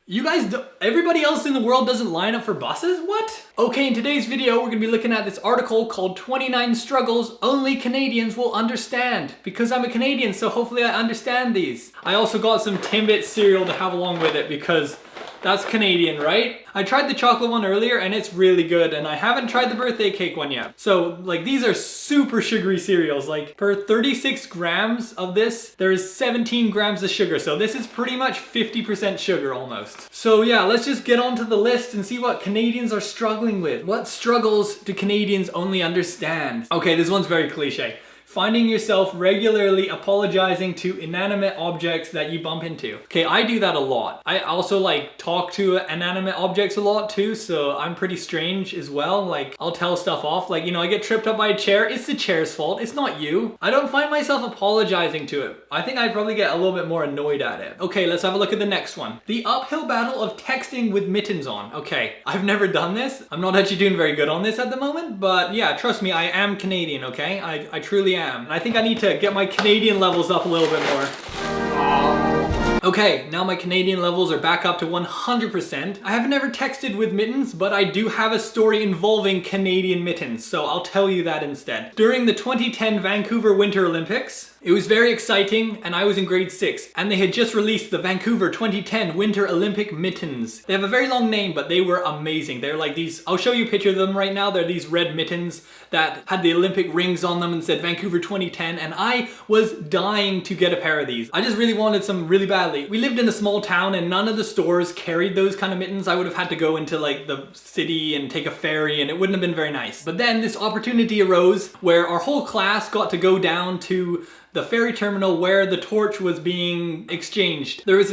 You guys, everybody else in the world doesn't line up for buses? What? Okay, in today's video, we're gonna be looking at this article called 29 Struggles Only Canadians Will Understand. Because I'm a Canadian, so hopefully I understand these. I also got some Timbit cereal to have along with it because that's Canadian, right? I tried the chocolate one earlier and it's really good, and I haven't tried the birthday cake one yet. So like, these are super sugary cereals. Like per 36 grams of this, there is 17 grams of sugar. So this is pretty much 50% sugar almost. So yeah, let's just get onto the list and see what Canadians are struggling with. What struggles do Canadians only understand? Okay, this one's very cliche. Finding yourself regularly apologizing to inanimate objects that you bump into. Okay, I do that a lot. I also like talk to inanimate objects a lot too, so I'm pretty strange as well. Like, I'll tell stuff off. Like, you know, I get tripped up by a chair. It's the chair's fault. It's not you. I don't find myself apologizing to it. I think I'd probably get a little bit more annoyed at it. Okay, let's have a look at the next one. The uphill battle of texting with mittens on. Okay, I've never done this. I'm not actually doing very good on this at the moment, but yeah, trust me, I am Canadian, okay? I truly am. And I think I need to get my Canadian levels up a little bit more. Okay, now my Canadian levels are back up to 100%. I have never texted with mittens, but I do have a story involving Canadian mittens, so I'll tell you that instead. During the 2010 Vancouver Winter Olympics, it was very exciting, and I was in grade 6, and they had just released the Vancouver 2010 Winter Olympic mittens. They have a very long name, but they were amazing. They're like these, I'll show you a picture of them right now. They're these red mittens that had the Olympic rings on them and said Vancouver 2010, and I was dying to get a pair of these. I just really wanted some really badly. We lived in a small town and none of the stores carried those kind of mittens. I would have had to go into like the city and take a ferry, and it wouldn't have been very nice. But then this opportunity arose where our whole class got to go down to the ferry terminal where the torch was being exchanged. There's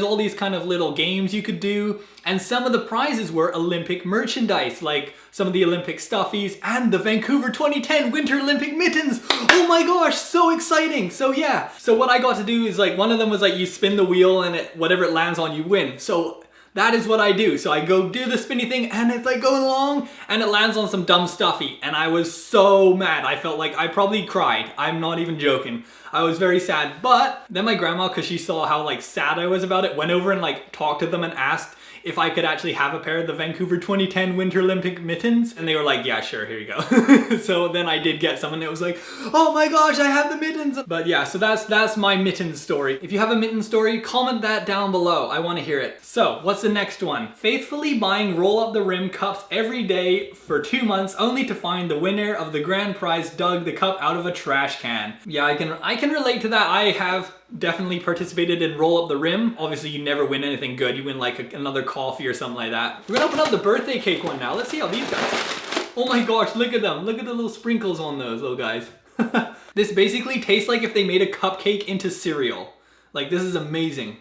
all these kind of little games you could do, and some of the prizes were Olympic merchandise, like some of the Olympic stuffies and the Vancouver 2010 Winter Olympic mittens. Oh my gosh, so exciting. So yeah, so what I got to do is like, one of them was like you spin the wheel and whatever it lands on you win. So that is what I do. So I go do the spinny thing and it's like going along and it lands on some dumb stuffy. And I was so mad. I felt like I probably cried. I'm not even joking. I was very sad. But then my grandma, because she saw how like sad I was about it, went over and like talked to them and asked if I could actually have a pair of the Vancouver 2010 Winter Olympic mittens. And they were like, yeah, sure, here you go. So then I did get some and it was like, oh my gosh, I have the mittens. But yeah, so that's my mittens story. If you have a mitten story, comment that down below. I want to hear it. So what's the next one? Faithfully buying roll up the rim cups every day for 2 months only to find the winner of the grand prize dug the cup out of a trash can. Yeah, I can relate to that. I have definitely participated in roll up the rim. Obviously you never win anything good. You win like another coffee or something like that. We're gonna open up the birthday cake one now. Let's see how these guys. Oh my gosh, look at them. Look at the little sprinkles on those little guys. This basically tastes like if they made a cupcake into cereal. Like, this is amazing.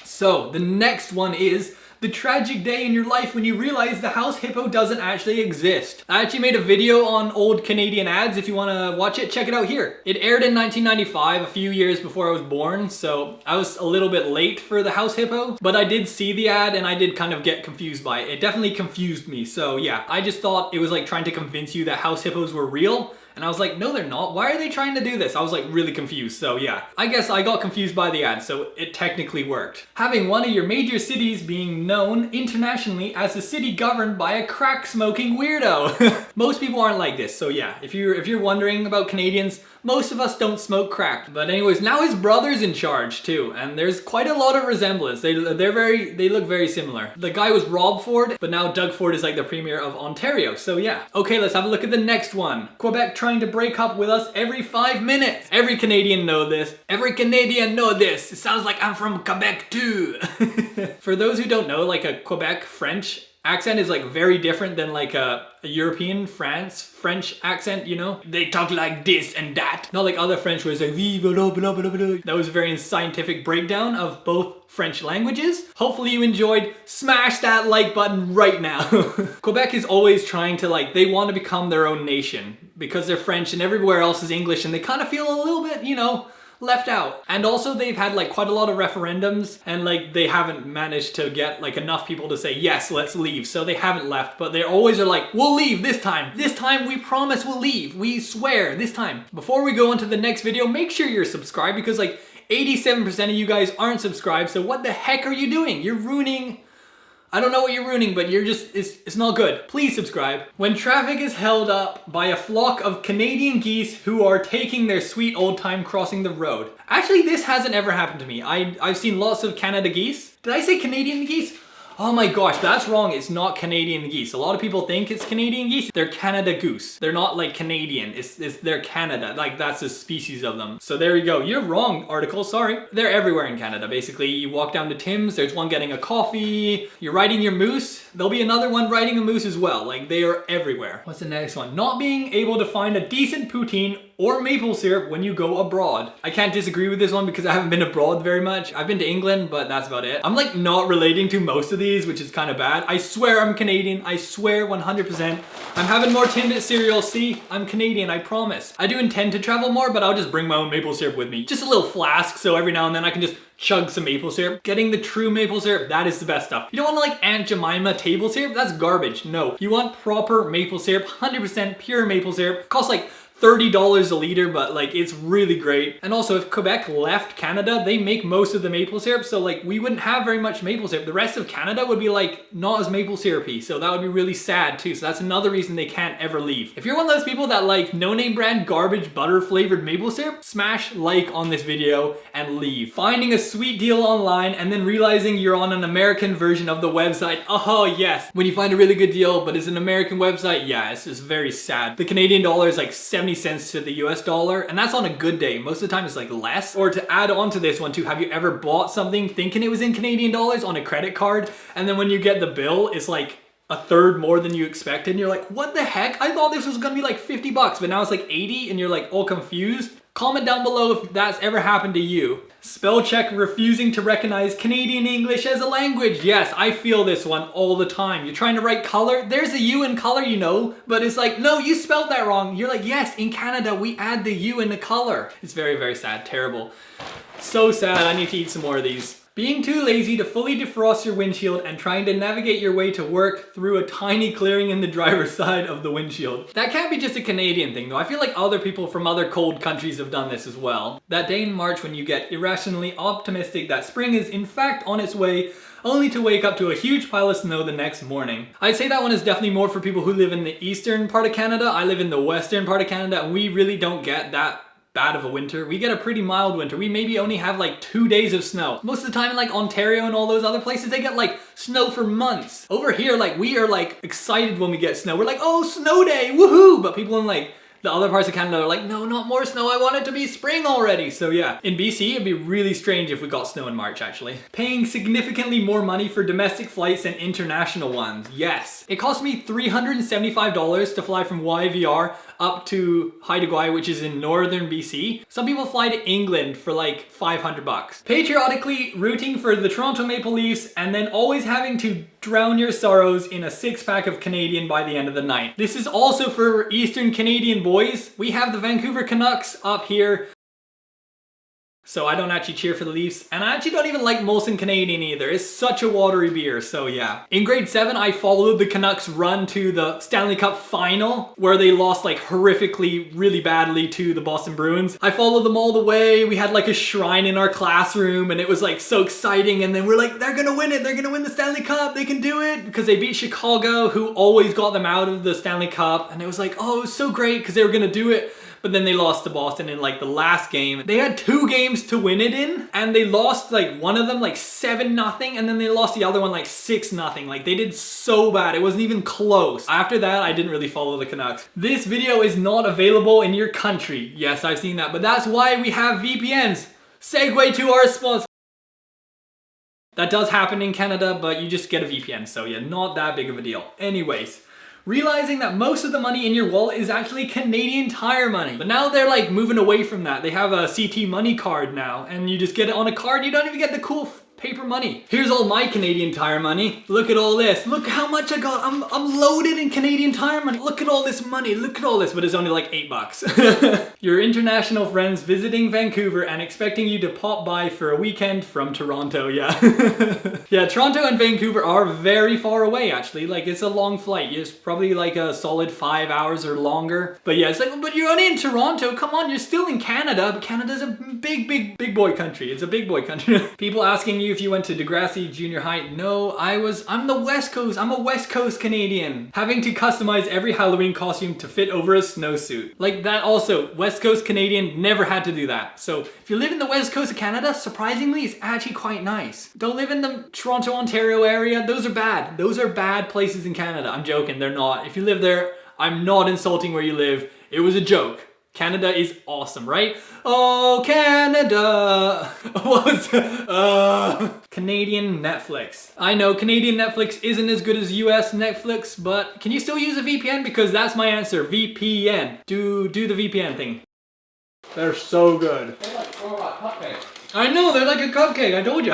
So the next one is the tragic day in your life when you realize the house hippo doesn't actually exist. I actually made a video on old Canadian ads. If you want to watch it, check it out here. It aired in 1995, a few years before I was born, so I was a little bit late for the house hippo, but I did see the ad and I did kind of get confused by it. It definitely confused me. So yeah, I just thought it was like trying to convince you that house hippos were real. And I was like, no, they're not. Why are they trying to do this? I was like really confused. So yeah, I guess I got confused by the ad, so it technically worked. Having one of your major cities being known internationally as a city governed by a crack smoking weirdo. Most people aren't like this. So yeah, if you're wondering about Canadians, most of us don't smoke crack. But anyways, now his brother's in charge too, and there's quite a lot of resemblance. They look very similar. The guy was Rob Ford, but now Doug Ford is like the premier of Ontario. So yeah. Okay, let's have a look at the next one. Quebec trying to break up with us every 5 minutes. Every Canadian know this. Every Canadian know this. It sounds like I'm from Quebec too. For those who don't know, like a Quebec French accent is like very different than like a European French accent, you know? They talk like this and that. Not like other French where it's like vive blah blah blah blah. That was a very scientific breakdown of both French languages. Hopefully you enjoyed. Smash that like button right now. Quebec is always trying to like, they want to become their own nation because they're French and everywhere else is English, and they kind of feel a little bit, you know, left out. And also they've had like quite a lot of referendums, and like they haven't managed to get like enough people to say yes, let's leave. So they haven't left, but they always are like, we'll leave this time. This time we promise we'll leave. We swear this time. Before we go on to the next video, make sure you're subscribed, because like 87% of you guys aren't subscribed, so what the heck are you doing? You're ruining... I don't know what you're ruining, but you're just, it's not good. Please subscribe. When traffic is held up by a flock of Canadian geese who are taking their sweet old time crossing the road. Actually, this hasn't ever happened to me. I've seen lots of Canada geese. Did I say Canadian geese? Oh my gosh, that's wrong. It's not Canadian geese. A lot of people think it's Canadian geese. They're Canada goose. They're not like Canadian. They're Canada. Like that's a species of them. So there you go. You're wrong, article. Sorry. They're everywhere in Canada. Basically, you walk down to Tim's. There's one getting a coffee. You're riding your moose. There'll be another one riding a moose as well. Like they are everywhere. What's the next one? Not being able to find a decent poutine or maple syrup when you go abroad. I can't disagree with this one because I haven't been abroad very much. I've been to England, but that's about it. I'm like not relating to most of these, which is kind of bad. I swear I'm Canadian. I swear 100%. I'm having more Timbit cereal. See, I'm Canadian, I promise. I do intend to travel more, but I'll just bring my own maple syrup with me. Just a little flask, so every now and then I can just chug some maple syrup. Getting the true maple syrup, that is the best stuff. You don't want like Aunt Jemima table syrup, that's garbage. No, you want proper maple syrup, 100% pure maple syrup. It costs like $30 a liter, but like it's really great. And also if Quebec left Canada, they make most of the maple syrup, so like we wouldn't have very much maple syrup. The rest of Canada would be like not as maple syrupy, so that would be really sad too. So that's another reason they can't ever leave. If you're one of those people that like no-name brand garbage butter flavored maple syrup, smash like on this video and leave. Finding a sweet deal online and then realizing you're on an American version of the website. Oh yes, when you find a really good deal but it's an American website, yeah, it's just very sad. The Canadian dollar is like 70 cents to the US dollar, and that's on a good day. Most of the time it's like less. Or to add on to this one too, have you ever bought something thinking it was in Canadian dollars on a credit card, and then when you get the bill, it's like a third more than you expected, and you're like, what the heck? I thought this was gonna be like 50 bucks, but now it's like 80, and you're like all confused. Comment down below if that's ever happened to you. Spell check refusing to recognize Canadian English as a language. Yes, I feel this one all the time. You're trying to write color, there's a U in color, you know, but it's like, no, you spelled that wrong. You're like, yes, in Canada, we add the U in the color. It's very, very sad, terrible. So sad, I need to eat some more of these. Being too lazy to fully defrost your windshield and trying to navigate your way to work through a tiny clearing in the driver's side of the windshield. That can't be just a Canadian thing though. I feel like other people from other cold countries have done this as well. That day in March when you get irrationally optimistic that spring is in fact on its way, only to wake up to a huge pile of snow the next morning. I'd say that one is definitely more for people who live in the eastern part of Canada. I live in the western part of Canada and we really don't get that bad of a winter. We get a pretty mild winter. We maybe only have like 2 days of snow. Most of the time in like Ontario and all those other places, they get like snow for months. Over here, like we are like excited when we get snow. We're like, oh, snow day, woohoo! But people in like the other parts of Canada are like, no, not more snow. I want it to be spring already. So yeah, in BC, it'd be really strange if we got snow in March actually. Paying significantly more money for domestic flights than international ones. Yes. It cost me $375 to fly from YVR up to Haida Gwaii, which is in northern BC. Some people fly to England for like 500 bucks. Patriotically rooting for the Toronto Maple Leafs and then always having to drown your sorrows in a 6-pack of Canadian by the end of the night. This is also for Eastern Canadian boys. We have the Vancouver Canucks up here. So I don't actually cheer for the Leafs, and I actually don't even like Molson Canadian either. It's such a watery beer, so yeah. In grade 7, I followed the Canucks run to the Stanley Cup final, where they lost like horrifically, really badly to the Boston Bruins. I followed them all the way. We had like a shrine in our classroom, and it was like so exciting, and then we're like, they're gonna win it, they're gonna win the Stanley Cup, they can do it, because they beat Chicago, who always got them out of the Stanley Cup, and it was like, oh, it was so great, because they were gonna do it. But then they lost to Boston in like the last game. They had 2 games to win it in, and they lost like one of them like 7-0, and then they lost the other one like 6-0. Like they did so bad, it wasn't even close. After that, I didn't really follow the Canucks. This video is not available in your country. Yes, I've seen that, but that's why we have VPNs. Segue to our sponsor. That does happen in Canada, but you just get a VPN, so yeah, not that big of a deal. Anyways. Realizing that most of the money in your wallet is actually Canadian Tire money. But now they're like moving away from that. They have a CT Money card now, and you just get it on a card. You don't even get the cool paper money. Here's all my Canadian Tire money. Look at all this. Look how much I got. I'm loaded in Canadian Tire money. Look at all this money. Look at all this, but it's only like $8. Your international friends visiting Vancouver and expecting you to pop by for a weekend from Toronto. Yeah. Yeah, Toronto and Vancouver are very far away actually. Like it's a long flight. It's probably like a solid 5 hours or longer. But yeah, it's like, but you're only in Toronto. Come on, you're still in Canada. But Canada's a big boy country. It's a big boy country. People asking you if you went to Degrassi Junior High. No, I'm the West Coast. I'm a West Coast Canadian. Having to customize every Halloween costume to fit over a snowsuit. Like that also, West Coast Canadian never had to do that. So if you live in the West Coast of Canada, surprisingly, it's actually quite nice. Don't live in the Toronto, Ontario area. Those are bad. Those are bad places in Canada. I'm joking, they're not. If you live there, I'm not insulting where you live. It was a joke. Canada is awesome, right? Oh, Canada! What was Canadian Netflix. I know Canadian Netflix isn't as good as US Netflix, but can you still use a VPN? Because that's my answer, VPN. Do the VPN thing. They're so good. They're like cupcakes. I know, they're like a cupcake, I told you.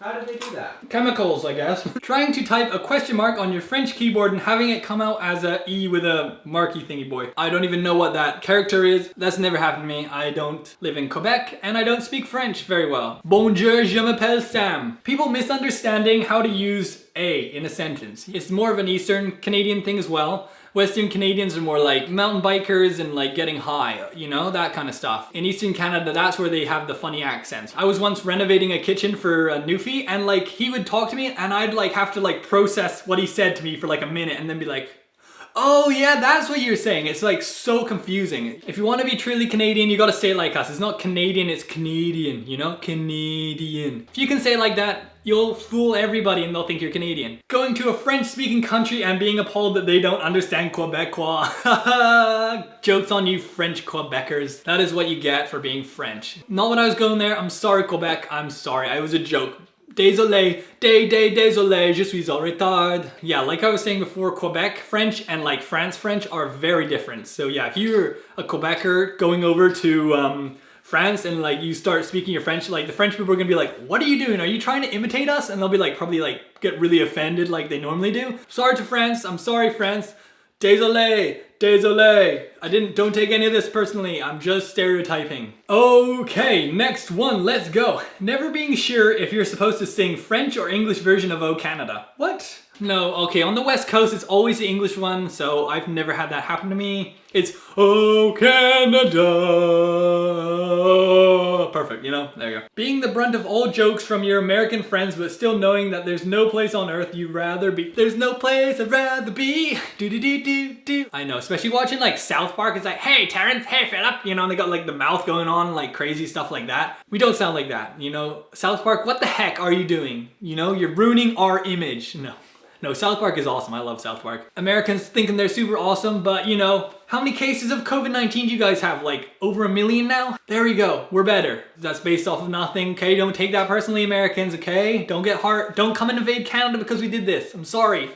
How did they do that? Chemicals, I guess. Trying to type a question mark on your French keyboard and having it come out as a E with a marky thingy boy. I don't even know what that character is. That's never happened to me. I don't live in Quebec and I don't speak French very well. Bonjour, je m'appelle Sam. People misunderstanding how to use a in a sentence. It's more of an Eastern Canadian thing as well. Western Canadians are more like mountain bikers and like getting high, you know, that kind of stuff. In Eastern Canada, that's where they have the funny accents. I was once renovating a kitchen for a Newfie and like he would talk to me and I'd like have to like process what he said to me for like a minute and then be like, oh yeah, that's what you're saying. It's like so confusing. If you want to be truly Canadian, you gotta say it like us. It's not Canadian, it's Canadian, you know? Canadian. If you can say it like that, you'll fool everybody and they'll think you're Canadian. Going to a French-speaking country and being appalled that they don't understand Quebecois. Joke's on you French Quebecers. That is what you get for being French. Not when I was going there. I'm sorry, Quebec. I'm sorry. I was a joke. Désolé, désolé, je suis en retard. Yeah, like I was saying before, Quebec French and like France French are very different. So yeah, if you're a Quebecer going over to France and like you start speaking your French, like the French people are gonna be like, what are you doing? Are you trying to imitate us? And they'll be like, probably like get really offended like they normally do. Sorry to France, I'm sorry France. Désolé, désolé. Don't take any of this personally. I'm just stereotyping. Okay, next one, let's go. Never being sure if you're supposed to sing French or English version of O Canada. What? No, okay, on the West Coast, it's always the English one, so I've never had that happen to me. It's O Canada. Perfect, you know, there you go. Being the brunt of all jokes from your American friends, but still knowing that there's no place on earth you'd rather be. There's no place I'd rather be. Do. I know, especially watching like South Park, it's like, hey Terrence, hey Philip, you know, and they got like the mouth going on, like crazy stuff like that. We don't sound like that, you know? South Park, what the heck are you doing? You know, you're ruining our image. No, South Park is awesome. I love South Park. Americans thinking they're super awesome, but you know, how many cases of COVID-19 do you guys have? Like over 1 million now? There we go. We're better. That's based off of nothing, okay? Don't take that personally, Americans, okay? Don't get hurt. Don't come and invade Canada because we did this. I'm sorry.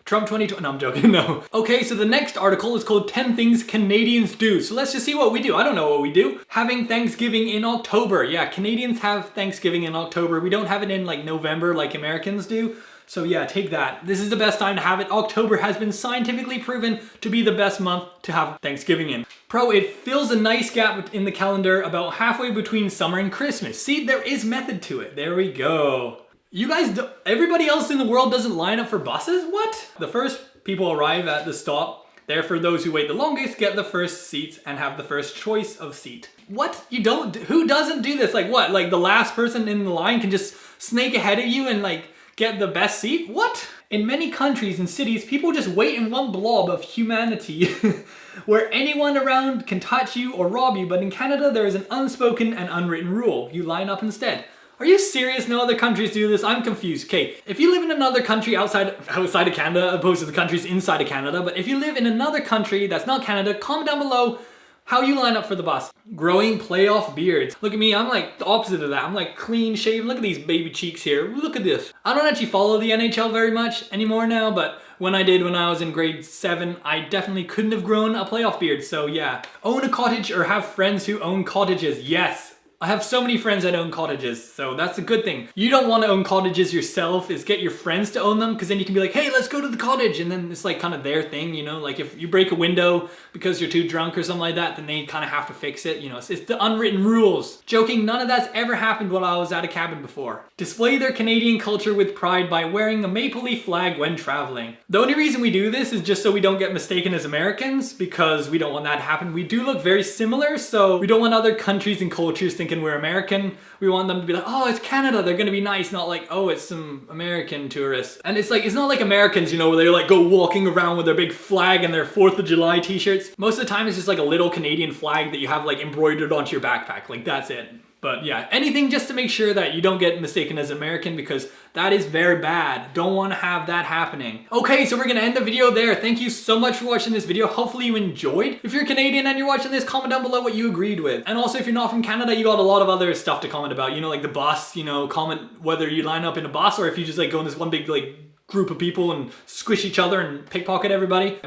Trump 2020. No, I'm joking. No. Okay, so the next article is called 10 Things Canadians Do. So let's just see what we do. I don't know what we do. Having Thanksgiving in October. Yeah, Canadians have Thanksgiving in October. We don't have it in like November like Americans do. So yeah, take that. This is the best time to have it. October has been scientifically proven to be the best month to have Thanksgiving in. Pro, it fills a nice gap in the calendar about halfway between summer and Christmas. See, there is method to it. There we go. You guys, everybody else in the world doesn't line up for buses? What? The first people arrive at the stop. Therefore, those who wait the longest get the first seats and have the first choice of seat. What? You don't? Who doesn't do this? Like what? Like the last person in the line can just snake ahead of you and like get the best seat? What? In many countries and cities, people just wait in one blob of humanity where anyone around can touch you or rob you, but in Canada there is an unspoken and unwritten rule. You line up instead. Are you serious? No other countries do this? I'm confused. Okay, if you live in another country outside of Canada, opposed to the countries inside of Canada, but if you live in another country that's not Canada, comment down below how you line up for the bus. Growing playoff beards. Look at me, I'm like the opposite of that. I'm like clean shaven. Look at these baby cheeks here. Look at this. I don't actually follow the NHL very much anymore now, but when I did when I was in grade 7, I definitely couldn't have grown a playoff beard. So yeah, own a cottage or have friends who own cottages. Yes. I have so many friends that own cottages, so that's a good thing. You don't want to own cottages yourself, is get your friends to own them, because then you can be like, hey, let's go to the cottage, and then it's like kind of their thing, you know? Like if you break a window because you're too drunk or something like that, then they kind of have to fix it, you know? It's the unwritten rules. Joking, none of that's ever happened while I was at a cabin before. Display their Canadian culture with pride by wearing a maple leaf flag when traveling. The only reason we do this is just so we don't get mistaken as Americans, because we don't want that to happen. We do look very similar, so we don't want other countries and cultures thinking we're American. We want them to be like, oh, it's Canada, they're gonna be nice, not like, oh, it's some American tourists. And it's like, it's not like Americans, you know, where they like go walking around with their big flag and their 4th of July t-shirts. Most of the time it's just like a little Canadian flag that you have like embroidered onto your backpack, like that's it. But yeah, anything just to make sure that you don't get mistaken as American, because that is very bad. Don't want to have that happening. Okay, so we're gonna end the video there. Thank you so much for watching this video. Hopefully you enjoyed. If you're Canadian and you're watching this, comment down below what you agreed with. And also if you're not from Canada, you got a lot of other stuff to comment about. You know, like the bus, you know, comment whether you line up in a bus or if you just like go in this one big like group of people and squish each other and pickpocket everybody.